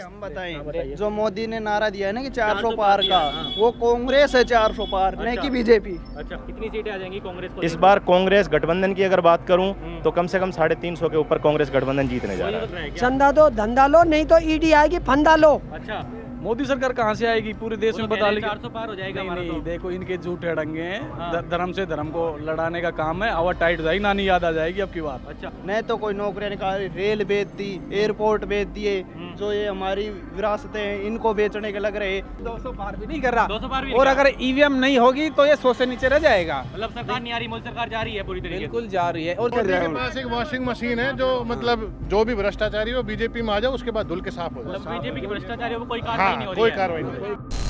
हम बताएं, जो मोदी ने नारा दिया है ना कि 400 पार का, वो कांग्रेस है 400 पार, नहीं कि बीजेपी। अच्छा, कितनी सीटें आ जाएंगी कांग्रेस को? इस बार कांग्रेस गठबंधन की अगर बात करूं तो कम से कम 350 के ऊपर कांग्रेस गठबंधन जीतने जा रहा है। चंदा दो, धंधा लो, नहीं तो ईडी आएगी, फंदा लो। अच्छा, मोदी सरकार कहाँ से आएगी, पूरे देश में बता ली। 400 पार हो जाएगा हमारा तो। देखो इनके झूठे डंगे हैं, धर्म से धर्म को लड़ाने का काम है। हवा टाइट हो जाएगी, नानी याद आ जाएगी अब की बात। अच्छा, नहीं तो कोई नौकरियां निकाल, रेल बेच दी, एयरपोर्ट बेच दिए, जो ये हमारी विरासतें हैं इनको बेचने के लग रहे। 200 पार भी नहीं कर रहा, 200 पार भी और नहीं कर अगर ईवीएम नहीं होगी तो ये 100 से नीचे रह जाएगा। मतलब सरकार नहीं आ रही, मोदी सरकार जा रही है पूरी तरीके से। बिल्कुल जा रही है। और मोदी के पास एक वॉशिंग मशीन है, जो मतलब जो भी भ्रष्टाचारी हो बीजेपी में आ जाओ, उसके बाद धुल के साफ हो मतलब जाए। बीजेपी की भ्रष्टाचारी को कोई कार्रवाई नहीं हो रही कोई है। कार्रवाई नहीं।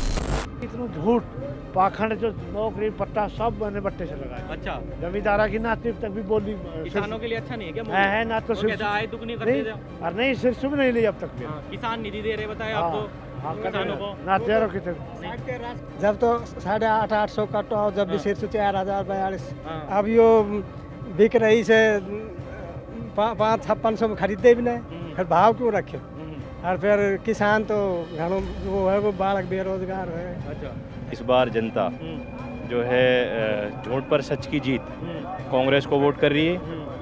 इतना झूठ पाखंड जो नौकरी पट्टा सब मैंने बट्टे से लगाया। अच्छा, जमींदारा की नाती तक भी बोली किसानों के लिए अच्छा नहीं है क्या? है ना तो सिर्फ आय दुगनी कर नहीं, देते हो। और नहीं सिर्फ भी नहीं ली अब तक भी। हाँ, किसान निधि दे रहे बताए हाँ, आपको हाँ, किसानों को। ना तेरह कितने जब तो 850 कटो, जब भी सिर्फ 4042। हाँ। अब यो बिक रही से 5-56 में खरीदते भी नहीं, फिर भाव क्यों रखे? और फिर किसान तो घणों वो है, वो बालक बेरोजगार है। अच्छा, इस बार जनता जो है झूठ पर सच की जीत कांग्रेस को वोट कर रही है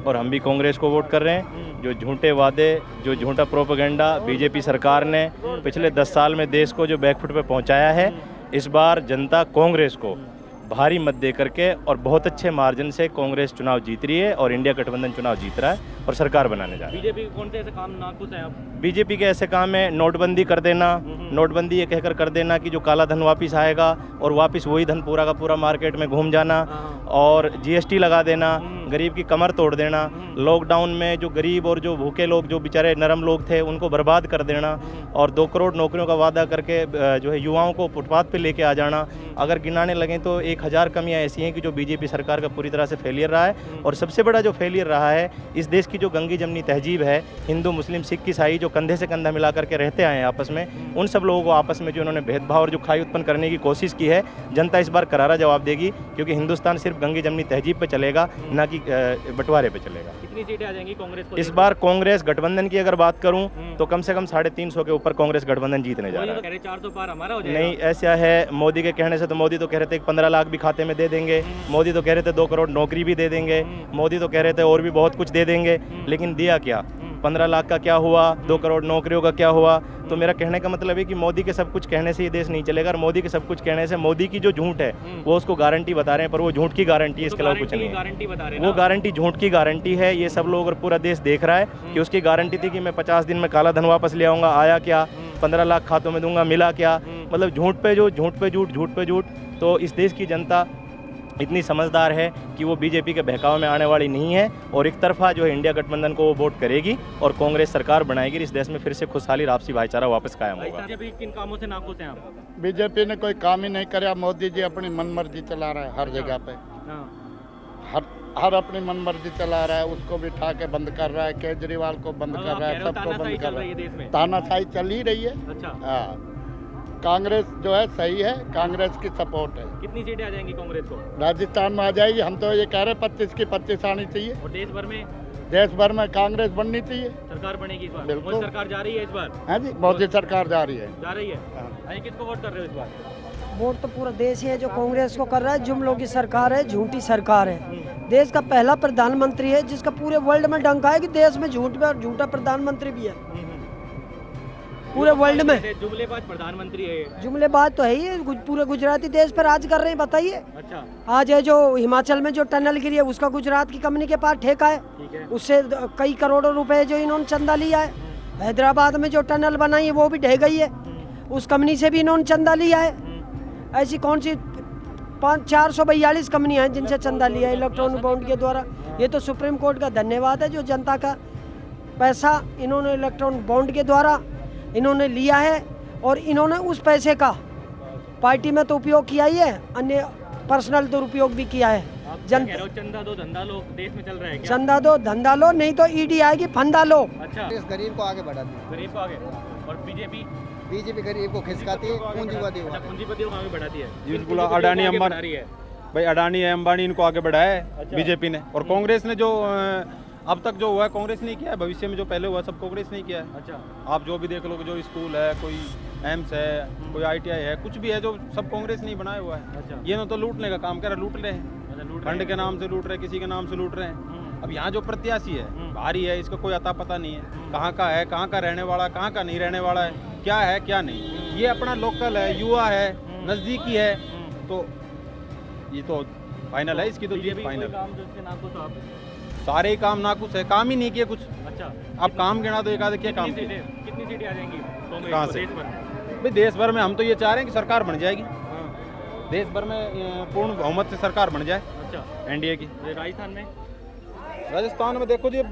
और हम भी कांग्रेस को वोट कर रहे हैं। जो झूठे वादे, जो झूठा प्रोपेगेंडा बीजेपी सरकार ने पिछले 10 साल में देश को जो बैकफुट पे पहुंचाया है, इस बार जनता कांग्रेस को भारी मत दे करके और बहुत अच्छे मार्जिन से कांग्रेस चुनाव जीत रही है और इंडिया गठबंधन चुनाव जीत रहा है और सरकार बनाने जा रही है। बीजेपी कौन से ऐसे काम नाखुश हैं आप? बीजेपी के ऐसे काम है नोटबंदी कर देना, नोटबंदी ये कहकर कर देना कि जो काला धन वापस आएगा और वापस वही धन पूरा का पूरा मार्केट में घूम जाना, और जीएसटी लगा देना, गरीब की कमर तोड़ देना, लॉकडाउन में जो गरीब और जो भूखे लोग, जो बेचारे नरम लोग थे, उनको बर्बाद कर देना, और 2 करोड़ नौकरियों का वादा करके जो है युवाओं को फुटपाथ पे लेके आ जाना। अगर गिनाने लगें तो 1000 कमियां ऐसी हैं कि जो बीजेपी सरकार का पूरी तरह से फेलियर रहा है। और सबसे बड़ा जो फेलियर रहा है, इस देश की जो गंगी जमनी तहजीब है, हिंदू मुस्लिम सिख ईसाई जो कंधे से कंधा मिला करके रहते आए हैं आपस में, उन सब लोगों को आपस में जो उन्होंने भेदभाव और जो खाई उत्पन्न करने की कोशिश की है, जनता इस बार करारा जवाब देगी, क्योंकि हिंदुस्तान सिर्फ गंगी जमनी तहजीब पे चलेगा, ना कि बंटवारे पे चलेगा। कितनी सीटें आ जाएंगी कांग्रेस को? इस बार कांग्रेस गठबंधन की अगर बात करूं तो कम से कम 350 के ऊपर कांग्रेस गठबंधन जीतने जा रहा है। 400 पार हमारा हो जाएगा। नहीं, ऐसा है, मोदी के कहने से तो मोदी तो कह रहे थे 15 लाख भी खाते में दे देंगे, मोदी तो कह रहे थे 2 करोड़ नौकरी भी दे देंगे, मोदी तो कह रहे थे और भी बहुत कुछ दे देंगे, लेकिन दिया क्या? 15 लाख का क्या हुआ? 2 करोड़ नौकरियों का क्या हुआ? तो मेरा कहने का मतलब है कि मोदी के सब कुछ कहने से ये देश नहीं चलेगा, और मोदी के सब कुछ कहने से मोदी की जो झूठ है वो उसको गारंटी बता रहे हैं, पर वो झूठ की गारंटी है, इसके अलावा कुछ नहीं है। गारंटी बता रहे हैं वो गारंटी झूठ की गारंटी है, ये सब लोग और पूरा देश देख रहा है कि उसकी गारंटी थी कि मैं 50 दिन में काला धन वापस ले आऊँगा, आया क्या? 15 लाख खातों में दूंगा, मिला क्या? मतलब झूठ पे झूठ, झूठ पे झूठ, झूठ पे झूठ। तो इस देश की जनता इतनी समझदार है कि वो बीजेपी के बहकाव में आने वाली नहीं है, और एक तरफा जो है इंडिया गठबंधन को वो वोट करेगी और कांग्रेस सरकार बनाएगी। इस देश में फिर से खुशहाली, आपसी भाईचारा वापस कायम होगा। बीजेपी किन कामों से नाखुश हैं आप? बीजेपी ने कोई काम ही नहीं कराया, मोदी जी अपनी मनमर्जी चला रहा है हर जगह पे, हर अपनी मनमर्जी चला रहा है, उसको बिठा के बंद कर रहा है, केजरीवाल को बंद कर रहा है, सबको बंद कर रहा है, तानाशाही चल ही रही है। अच्छा, हाँ, कांग्रेस जो है सही है, कांग्रेस की सपोर्ट है। कितनी सीटें आ जाएंगी कांग्रेस को? राजस्थान में आ जाएगी, हम तो ये कह रहे हैं 25 की 25 आनी चाहिए। और देश भर में? देश भर में कांग्रेस बननी चाहिए। सरकार बनेगी इस बार? बिल्कुल। मोदी सरकार जा रही है इस बार? हाँ जी, मोदी सरकार जा रही है। जा रही है। अरे किसको वोट कर रहे हो इस बार? वोट तो पूरा देश ही है जो कांग्रेस को कर रहा है। जुमलों की सरकार है, झूठी सरकार है। देश का पहला प्रधानमंत्री है जिसका पूरे वर्ल्ड में डंका है कि देश में झूठ पे और झूठा प्रधानमंत्री भी है पूरे वर्ल्ड में। जुमलेबाज प्रधानमंत्री है। जुमलेबाज तो है ही, पूरे गुजराती देश पर राज कर रहे हैं, बताइए। अच्छा, आज है जो हिमाचल में जो टनल गिरी है उसका गुजरात की कंपनी के पास ठेका है, उससे कई करोड़ों रुपए जो इन्होंने चंदा लिया है। हैदराबाद में जो टनल बनाई है वो भी ढह गई है, उस कंपनी से भी इन्होंने चंदा लिया है। ऐसी कौन सी 442 कंपनियां हैं जिनसे चंदा लिया है इलेक्ट्रॉनिक बॉन्ड के द्वारा। ये तो सुप्रीम कोर्ट का धन्यवाद है जो जनता का पैसा इन्होंने इलेक्ट्रॉनिक बॉन्ड के द्वारा इन्होंने लिया है, और इन्होंने उस पैसे का पार्टी में तो उपयोग किया ही है, अन्य पर्सनल दुरुपयोग भी किया है। चंदा दो धंधा लो देश में चल रहा है क्या? चंदा दो धंधा लो, नहीं तो ईडी आएगी, फंदा लो। अच्छा, गरीब को आगे बढ़ाती है, गरीब को आगे, और बीजेपी गरीब को खिसकाती है, पूंजीपतियों को आगे बढ़ाती है। बिल्कुल, अडानी अंबानी भाई, अडानी अंबानी इनको आगे बढ़ाया है बीजेपी ने। और कांग्रेस ने जो अब तक जो हुआ है कांग्रेस नहीं किया है, भविष्य में जो पहले हुआ सब कांग्रेस नहीं किया है। अच्छा आप जो भी देख लो, जो स्कूल है, कोई एम्स है, कोई ITI है, कुछ भी है जो सब कांग्रेस नहीं बनाया हुआ है। अच्छा ये ना तो लूटने का काम कर रहे, लूट रहे हैं, फंड के नाम से लूट रहे हैं, किसी के नाम से लूट रहे हैं। अब यहाँ जो प्रत्याशी है भारी है, इसका कोई अता पता नहीं है, कहाँ का है, कहाँ का रहने वाला, कहाँ का नहीं रहने वाला है, क्या है क्या नहीं। ये अपना लोकल है, युवा है, नज़दीकी है, तो ये तो फाइनल है, इसकी तो जीत फाइनल। काम जो इसके नाम को सारे ही काम नाकुश है, काम ही नहीं किए कुछ। अच्छा अब काम गिना तो एक आधे क्या काम किए। कितनी सीटें आ जाएंगी कहाँ से? भाई देश भर में हम तो ये चाह रहे हैं कि सरकार बन जाएगी, देश भर में पूर्ण बहुमत से सरकार बन जाए। अच्छा NDA की। राजस्थान में राजस्थान में देखो जी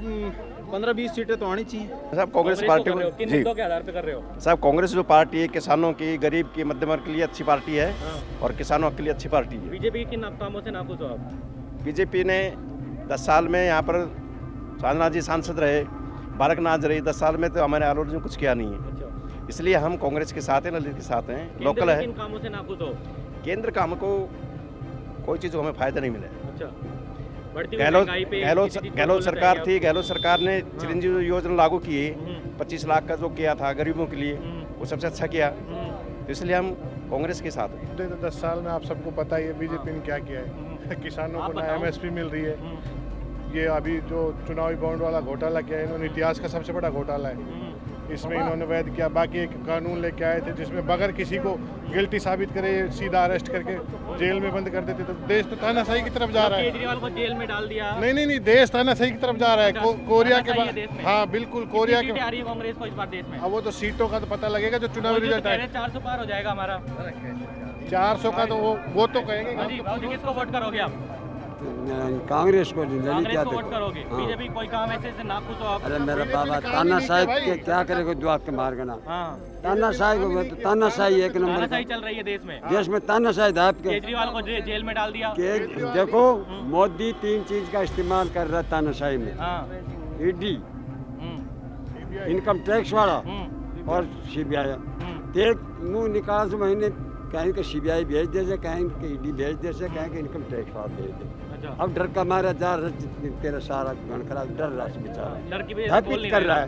15-20 सीटें तो आनी चाहिए। साहब कांग्रेस पार्टी को किन जी मुद्दों के आधार पे कर रहे हो? साहब कांग्रेस जो पार्टी है किसानों की, गरीब की, मध्यम वर्ग के लिए अच्छी पार्टी है और किसानों के लिए अच्छी पार्टी है। बीजेपी के किन कामों से नाखुश हो आप? बीजेपी ने 10 साल में यहाँ पर चांदना जी सांसद रहे, बालकनाथ रही, 10 साल में तो हमारे आलोचना ने कुछ किया नहीं है, अच्छा इसलिए हम कांग्रेस के साथ हैं, ललित के साथ हैं, लोकल है। किन कामों से नाखुश हो? केंद्र का हमको कोई चीज़ हमें फायदा नहीं मिला। अच्छा बढ़ती हुई महंगाई पे किसी चीज़ को गहलोत बोलना सरकार चाहिए थी, गहलोत सरकार ने चिरंजीवी योजना लागू की, आप? 25 लाख का जो किया था गरीबों के लिए, वो सबसे अच्छा किया, तो इसलिए हम कांग्रेस के साथ हैं। 10 साल में आप सबको पता ही है बीजेपी ने क्या किया है। किसानों आप को ना बताओ। MSP मिल रही है। ये अभी जो चुनावी बॉन्ड वाला घोटाला किया है इन्होंने, इतिहास का सबसे बड़ा घोटाला है। इसमें इन्होंने वैध किया, बाकी एक कानून लेके आए थे जिसमें बगैर किसी को गिल्टी साबित करे सीधा अरेस्ट करके जेल में बंद कर देते। तो देश तो तानाशाही की तरफ जा रहा है। केजरीवाल को जेल में डाल दिया। नहीं, देश तानाशाही की तरफ जा रहा है। कोरिया के तानाशाही है देश में। हाँ बिल्कुल, कोरिया कितनी के। सीटें आ रही है कांग्रेस को इस बार देश में? अब वो तो सीटों का तो पता लगेगा जो चुनावी रिजल्ट आए। 400 पार हो जाएगा हमारा। 400 का तो वो तो कहेंगे। भाजी किसको वोट करोगे आप? कांग्रेस को कांग्रेस को वोट करोगे? बीजेपी कोई काम ऐसे से नाखुश हो आप? अरे मेरा बाबा तानाशाही के क्या करेगा जो आपके मार गना। तानाशाही को तानाशाही एक नंबर तानाशाही चल रही है देश में। देश में तानाशाही था आपके। केजरीवाल को जेल में डाल दिया। देखो मोदी 3 चीज का इस्तेमाल कर रहा है तानाशाही में, ED, इनकम टैक्स वाला और CBI। एक मुँह निकाल से महीने कहीं के CBI भेज दे से, कहीं के ED भेज दे से, कहीं के इनकम टैक्स वाला भेज दे। अब डर का मारा जा रहा, तेरा सारा गण खराब डर रहा है बेचारा, डर की वजह से बोल नहीं कर रहा है,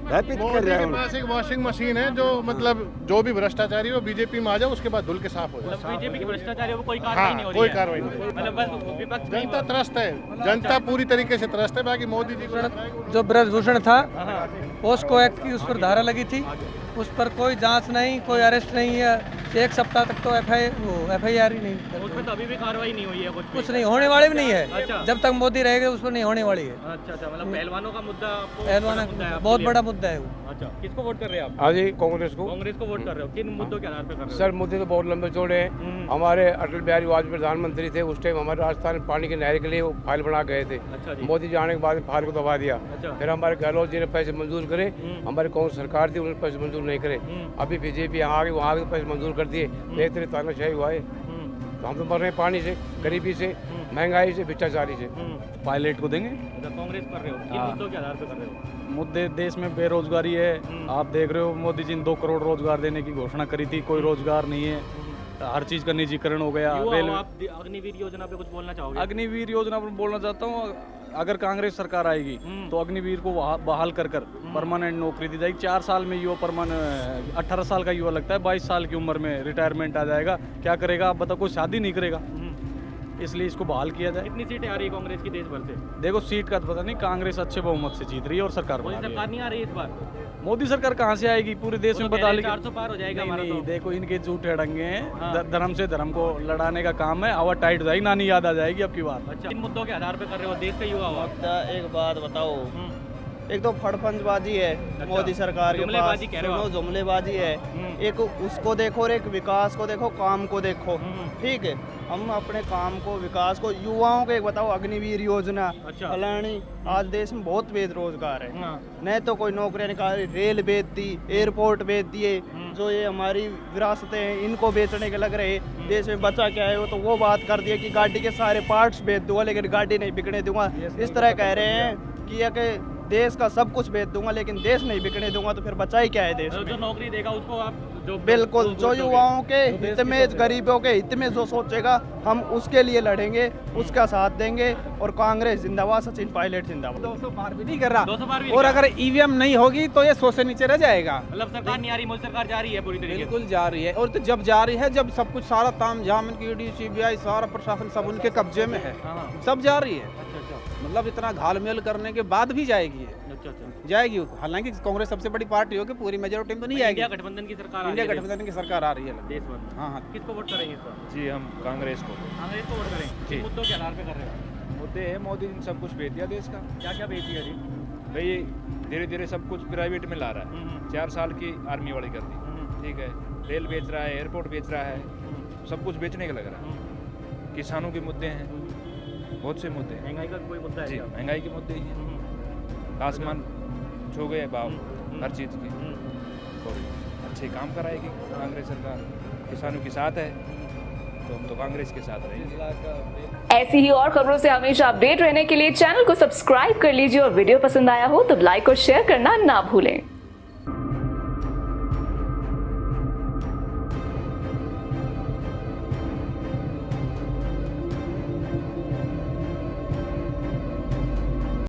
भयभीत कर रहा है। के पास एक वॉशिंग मशीन है जो मतलब जो भी भ्रष्टाचारी वो बीजेपी में आ जाए उसके बाद धुल के साफ हो जाए। बीजेपी के भ्रष्टाचारियों पर कोई कार्रवाई नहीं हो रही कोई है। कार्रवाई नहीं। मतलब बस विपक्ष नहीं जनता त्रस्त है, जनता पूरी तरीके से त्रस्त है। बाकी मोदी जी जो ब्रजभूषण था, पोस्को एक्ट की उस पर धारा लगी थी, उस पर कोई जांच नहीं, कोई अरेस्ट नहीं है। 1 सप्ताह तक तो FIR ही नहीं। उसमें तो अभी भी कार्रवाई नहीं हुई है कुछ नहीं होने वाली भी नहीं है। अच्छा। जब तक मोदी रहेगा उस पर नहीं होने वाली है। अच्छा मतलब पहलवानों का मुद्दा आपको पहलवान मुद्दा है आपके बहुत लिए? बड़ा मुद्दा है वो। अच्छा किसको वोट कर रहे हैं आप? हाँ जी, कांग्रेस को। कांग्रेस को वोट कर रहे हो? किन मुद्दों के आधार पे कर रहे हो? सर मुद्दे तो बहुत लंबे चौड़े हैं। हमारे अटल बिहारी वाजपेयी प्रधानमंत्री थे, उस टाइम हमारे राजस्थान में पानी की नहर के लिए वो फाइल बना गए थे। अच्छा जी। मोदी जी आने के बाद फाइल को दबा दिया। अच्छा। फिर हमारे गहलोत जी ने पैसे मंजूर करे, हमारी कांग्रेस सरकार थी उन्होंने पैसे मंजूर नहीं करे। अभी बीजेपी यहाँ आ गई, वहाँ भी पैसे मंजूर कर दिए। बेहतरी तानाशाही हुआ है, तो हम तो मर रहे हैं पानी से, गरीबी से, महंगाई से, भ्रष्टाचारी से। पायलट को देंगे। अच्छा कांग्रेस कर रहे हो? किन मुद्दों के आधार पे कर रहे हो? मुद्दे देश में बेरोजगारी है, आप देख रहे हो मोदी जी ने 2 करोड़ रोजगार देने की घोषणा करी थी, कोई रोजगार नहीं है, हर चीज़ का निजीकरण हो गया। युवा हो आप, अग्निवीर योजना पे कुछ बोलना चाहोगे? अग्निवीर योजना पर बोलना चाहता हूँ, अगर कांग्रेस सरकार आएगी तो अग्निवीर को बहाल कर परमानेंट नौकरी दी जाएगी। 4 साल में युवा परमानेंट, 18 साल का युवा लगता है, 22 साल की उम्र में रिटायरमेंट आ जाएगा। क्या करेगा आप बताओ? कोई शादी नहीं करेगा, इसलिए इसको बहाल किया जाए। कितनी सीटें आ रही है कांग्रेस की देश भर से? देखो सीट का तो पता नहीं, कांग्रेस अच्छे बहुमत से जीत रही है और सरकार बना रही है। सरकार नहीं आ रही इस बार? मोदी सरकार कहाँ से आएगी? पूरे देश में बता ली 400 पार हो जाएगा हमारा तो। देखो इनके झूठे अड़ंगे हैं, धर्म से धर्म को लड़ाने का काम है। आवा टाइट हो जाएगी, नानी याद आ जाएगी अब की बात। अच्छा इन मुद्दों के आधार पे कर रहे हो? देश का युवा हो? एक बात बताओ, एक तो फड़फंजबाजी है मोदी सरकार के पास, जुमलेबाजी कह रहे हो आप? जुमलेबाजी है। एक उसको देखो और एक विकास को देखो, काम को देखो। ठीक है, हम अपने काम को, विकास को, युवाओं को एक बताओ, अग्निवीर योजना अच्छा। फलानी। आज देश में बहुत बेरोजगार है, नहीं तो कोई नौकरियां निकाल, रेल बेच दी, एयरपोर्ट बेच दिए। जो ये हमारी विरासतें हैं इनको बेचने के लग रहे, देश में बचा क्या है? वो तो वो बात कर दिया कि गाड़ी के सारे पार्ट्स बेच दूंगा लेकिन गाड़ी नहीं बिकने दूंगा। इस तरह कह रहे हैं कि देश का सब कुछ बेच दूंगा लेकिन देश नहीं बिकने दूंगा, तो फिर बचा ही क्या है देश में? जो नौकरी देगा उसको आप बिल्कुल जो युवाओं के हित में, गरीबों के हित में जो सोचेगा हम उसके लिए लड़ेंगे, उसका साथ देंगे। और कांग्रेस जिंदाबाद, सचिन पायलट जिंदाबाद। 200 पार भी नहीं कर रहा 200 पार भी और नहीं अगर ईवीएम नहीं होगी तो ये 100 से नीचे रह जाएगा। मतलब सरकार नहीं आ रही, मोदी सरकार जा रही है पूरी तरीके से। बिल्कुल जा रही है, और तो जब जा रही है जब सब कुछ सारा ताम झाम ईडी सीबीआई सारा प्रशासन सब उनके कब्जे में है, सब जा रही है। मतलब इतना घालमेल करने के बाद भी जाएगी ये। जाएगी, हालांकि कांग्रेस सबसे बड़ी पार्टी होगी, पूरी मेजोरिटी में तो नहीं जाएगी। इंडिया गठबंधन की सरकार आ रही इंडिया है, गठबंधन की सरकार आ रही है देश भर में। हाँ हाँ। किसको वोट करेंगे इस बार? जी हम कांग्रेस को। कांग्रेस को वोट करेंगे। जी। मुद्दों के आधार पे कर रहे हैं। मुद्दे है, मोदी ने सब कुछ बेच दिया देश का। क्या क्या बेच दिया जी? भाई धीरे धीरे सब कुछ प्राइवेट में ला रहा है। 4 साल की आर्मी वाली कर दी, ठीक है। रेल बेच रहा है, एयरपोर्ट बेच रहा है, सब कुछ बेचने का लग रहा है। किसानों के मुद्दे हैं, बहुत से मुद्दे हैं। महंगाई का कोई मुद्दा है जी, क्या? महंगाई के मुद्दे ही हैं। आसमान छू गए भाव हर चीज़ के। और अच्छे काम कराएगी कांग्रेस सरकार, किसानों के साथ है, तो हम तो कांग्रेस के साथ रहेंगे। ऐसी ही और खबरों से हमेशा अपडेट रहने के लिए चैनल को सब्सक्राइब कर लीजिए और वीडियो पसंद आया हो तो लाइक और शेयर करना ना भूलें।